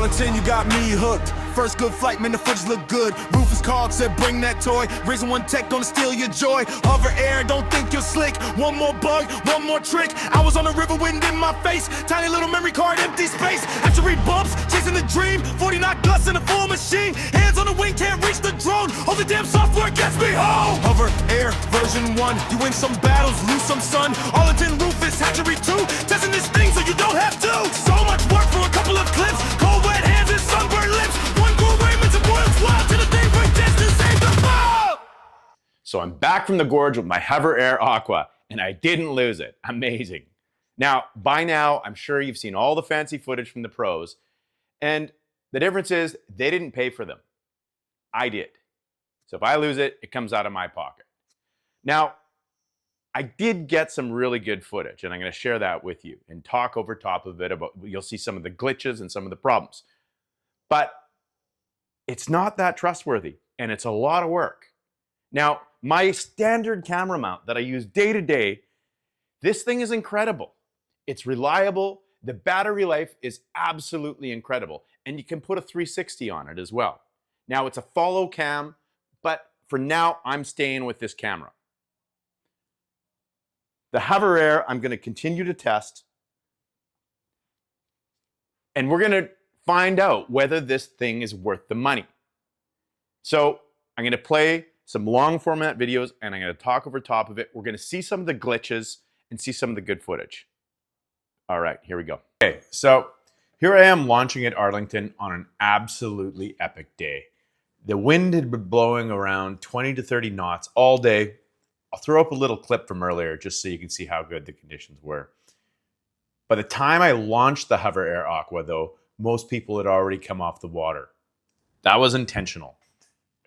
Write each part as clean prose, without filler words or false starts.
Arlington, you got me hooked. First good flight, man, the footage look good. Rufus called, said bring that toy. Raising one tech, gonna steal your joy. HoverAir, don't think you're slick. One more bug, one more trick. I was on the river, wind in my face. Tiny little memory card, empty space. After read bumps, chasing the dream. 40 knot gusts in a full machine. Hands on the wing, can't reach the drone. All the damn software gets me home. HoverAir version 1. You win some battles, lose some sun. Arlington, Rufus, hatchery 2. Testing this thing so you don't have to. So much work for a couple of clips. Cold wet hands and sunburned lips. One cool Raymond's and boils wild to the thing break distance, save the ball. So I'm back from the gorge with my HoverAir Aqua, and I didn't lose it. Amazing. Now, by now, I'm sure you've seen all the fancy footage from the pros, and the difference is they didn't pay for them. I did. So if I lose it, it comes out of my pocket. Now, I did get some really good footage, and I'm going to share that with you and talk over top of it about, you'll see some of the glitches and some of the problems. But it's not that trustworthy, and it's a lot of work. Now, my standard camera mount that I use day to day, this thing is incredible. It's reliable. The battery life is absolutely incredible, and you can put a 360 on it as well. Now, it's a follow cam, but for now, I'm staying with this camera. The HoverAir, I'm going to continue to test, and we're going to find out whether this thing is worth the money. So I'm going to play some long format videos, and I'm going to talk over top of it. We're going to see some of the glitches and see some of the good footage. All right, here we go. Okay, so here I am launching at Arlington on an absolutely epic day. The wind had been blowing around 20 to 30 knots all day. I'll throw up a little clip from earlier just so you can see how good the conditions were. By the time I launched the HoverAir Aqua, though, most people had already come off the water. That was intentional.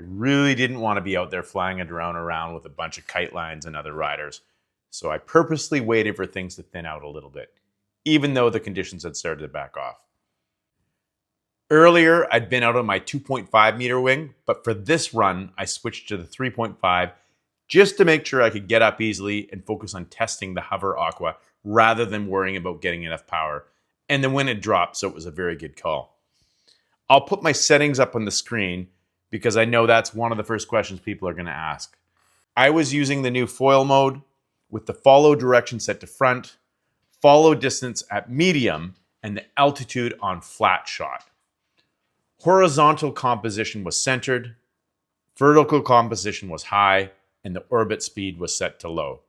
I really didn't want to be out there flying a drone around with a bunch of kite lines and other riders. So I purposely waited for things to thin out a little bit, even though the conditions had started to back off. Earlier, I'd been out on my 2.5 meter wing, but for this run, I switched to the 3.5 just to make sure I could get up easily and focus on testing the Hover Aqua rather than worrying about getting enough power. And the wind had dropped, so it was a very good call. I'll put my settings up on the screen because I know that's one of the first questions people are going to ask. I was using the new foil mode with the follow direction set to front, follow distance at medium, and the altitude on flat shot. Horizontal composition was centered, vertical composition was high, and the orbit speed was set to low.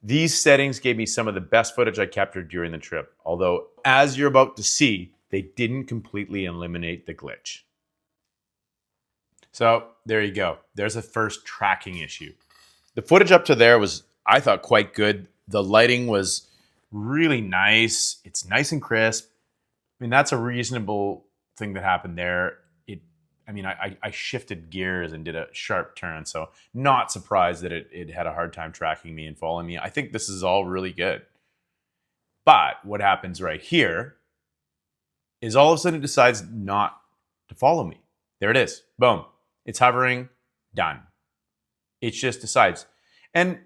These settings gave me some of the best footage I captured during the trip, although, as you're about to see, they didn't completely eliminate the glitch. So, there you go. There's a first tracking issue. The footage up to there was, I thought, quite good. The lighting was really nice. It's nice and crisp. I mean, that's a reasonable thing that happened there. I shifted gears and did a sharp turn, so not surprised that it had a hard time tracking me and following me. I think this is all really good. But what happens right here is all of a sudden it decides not to follow me. There it is. Boom. It's hovering. Done. It just decides. And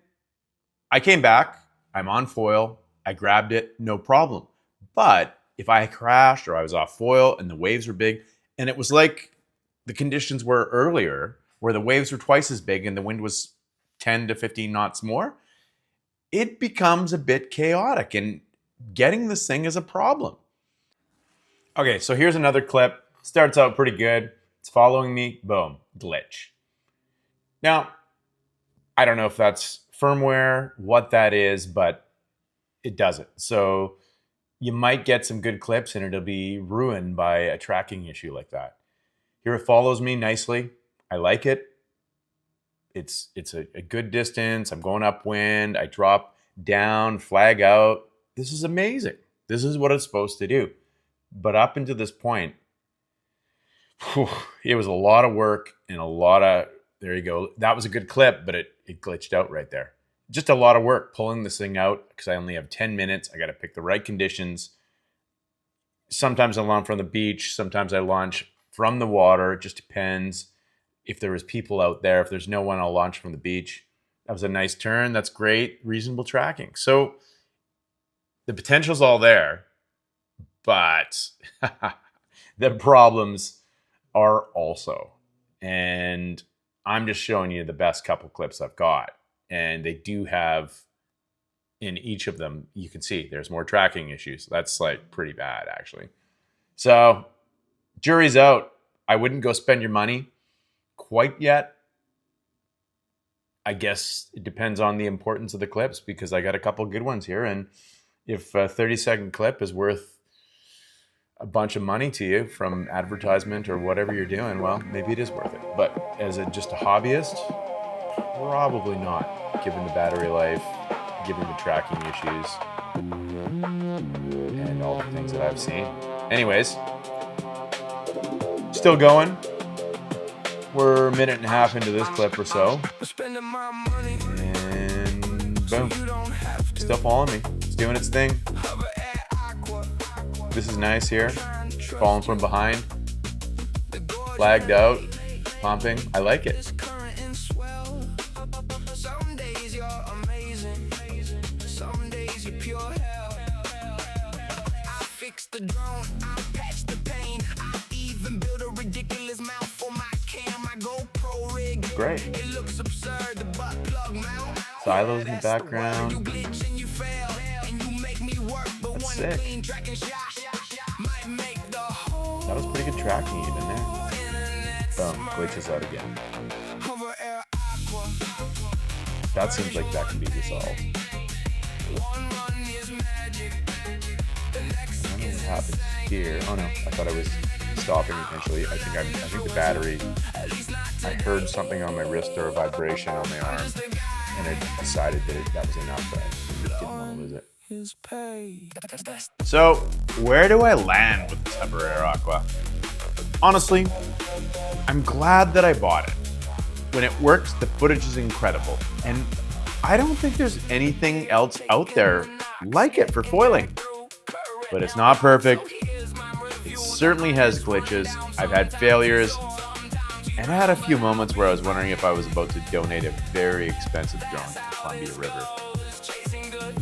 I came back. I'm on foil. I grabbed it. No problem. But if I crashed or I was off foil and the waves were big, and it was like the conditions were earlier, where the waves were twice as big and the wind was 10 to 15 knots more, it becomes a bit chaotic, and getting this thing is a problem. Okay, so here's another clip. Starts out pretty good. It's following me. Boom, glitch. Now, I don't know if that's firmware, what that is, but it does it. So you might get some good clips and it'll be ruined by a tracking issue like that. Here it follows me nicely. I like it. It's a good distance. I'm going upwind. I drop down, flag out. This is amazing. This is what it's supposed to do. But up until this point, it was a lot of work and a lot of, there you go. That was a good clip, but it glitched out right there. Just a lot of work pulling this thing out because I only have 10 minutes. I got to pick the right conditions. Sometimes I launch from the beach. Sometimes I launch from the water. It just depends if there was people out there. If there's no one, I'll launch from the beach. That was a nice turn. That's great. Reasonable tracking. So the potential's all there, but the problems are also. And I'm just showing you the best couple clips I've got. And they do have, in each of them, you can see there's more tracking issues. That's like pretty bad, actually. So, jury's out. I wouldn't go spend your money quite yet. I guess it depends on the importance of the clips, because I got a couple good ones here. And if a 30-second clip is worth a bunch of money to you from advertisement or whatever you're doing, well, maybe it is worth it. But as just a hobbyist, probably not, given the battery life, given the tracking issues, and all the things that I've seen. Anyways, still going. We're a minute and a half into this clip or so. And boom. Still following me. It's doing its thing. This is nice here. Falling from behind. Flagged out. Pumping. I like it. The drone, I patch the pain. I even build a ridiculous mount for my cam. My GoPro rig. Great. It looks absurd. The butt plug mount. Silos in the background. You glitch and you fail, and you make me work. But That's one sick. clean tracking shot might make the whole. That was pretty good tracking even there. Boom. Glitches out again. HoverAir Aqua. That seems like that can be resolved. One run is magic. The next I don't know is what happened here. Oh no, I thought I was stopping eventually. I think the battery, I heard something on my wrist or a vibration on my arm, and I decided that was enough, but I just didn't want to lose it. his pay. So, where do I land with this HoverAir Aqua? Honestly, I'm glad that I bought it. When it works, the footage is incredible, and I don't think there's anything else out there like it for foiling. But it's not perfect. It certainly has glitches. I've had failures, and I had a few moments where I was wondering if I was about to donate a very expensive drone to the Columbia River.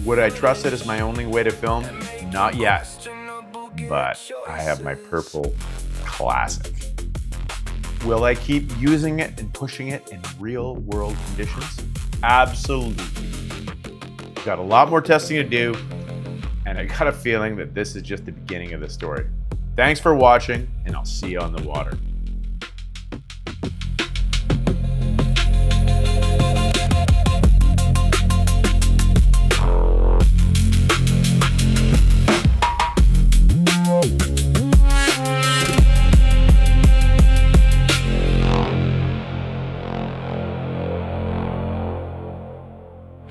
Would I trust it as my only way to film? Not yet. But I have my purple classic. Will I keep using it and pushing it in real world conditions? Absolutely. Got a lot more testing to do, and I got a feeling that this is just the beginning of the story. Thanks for watching, and I'll see you on the water.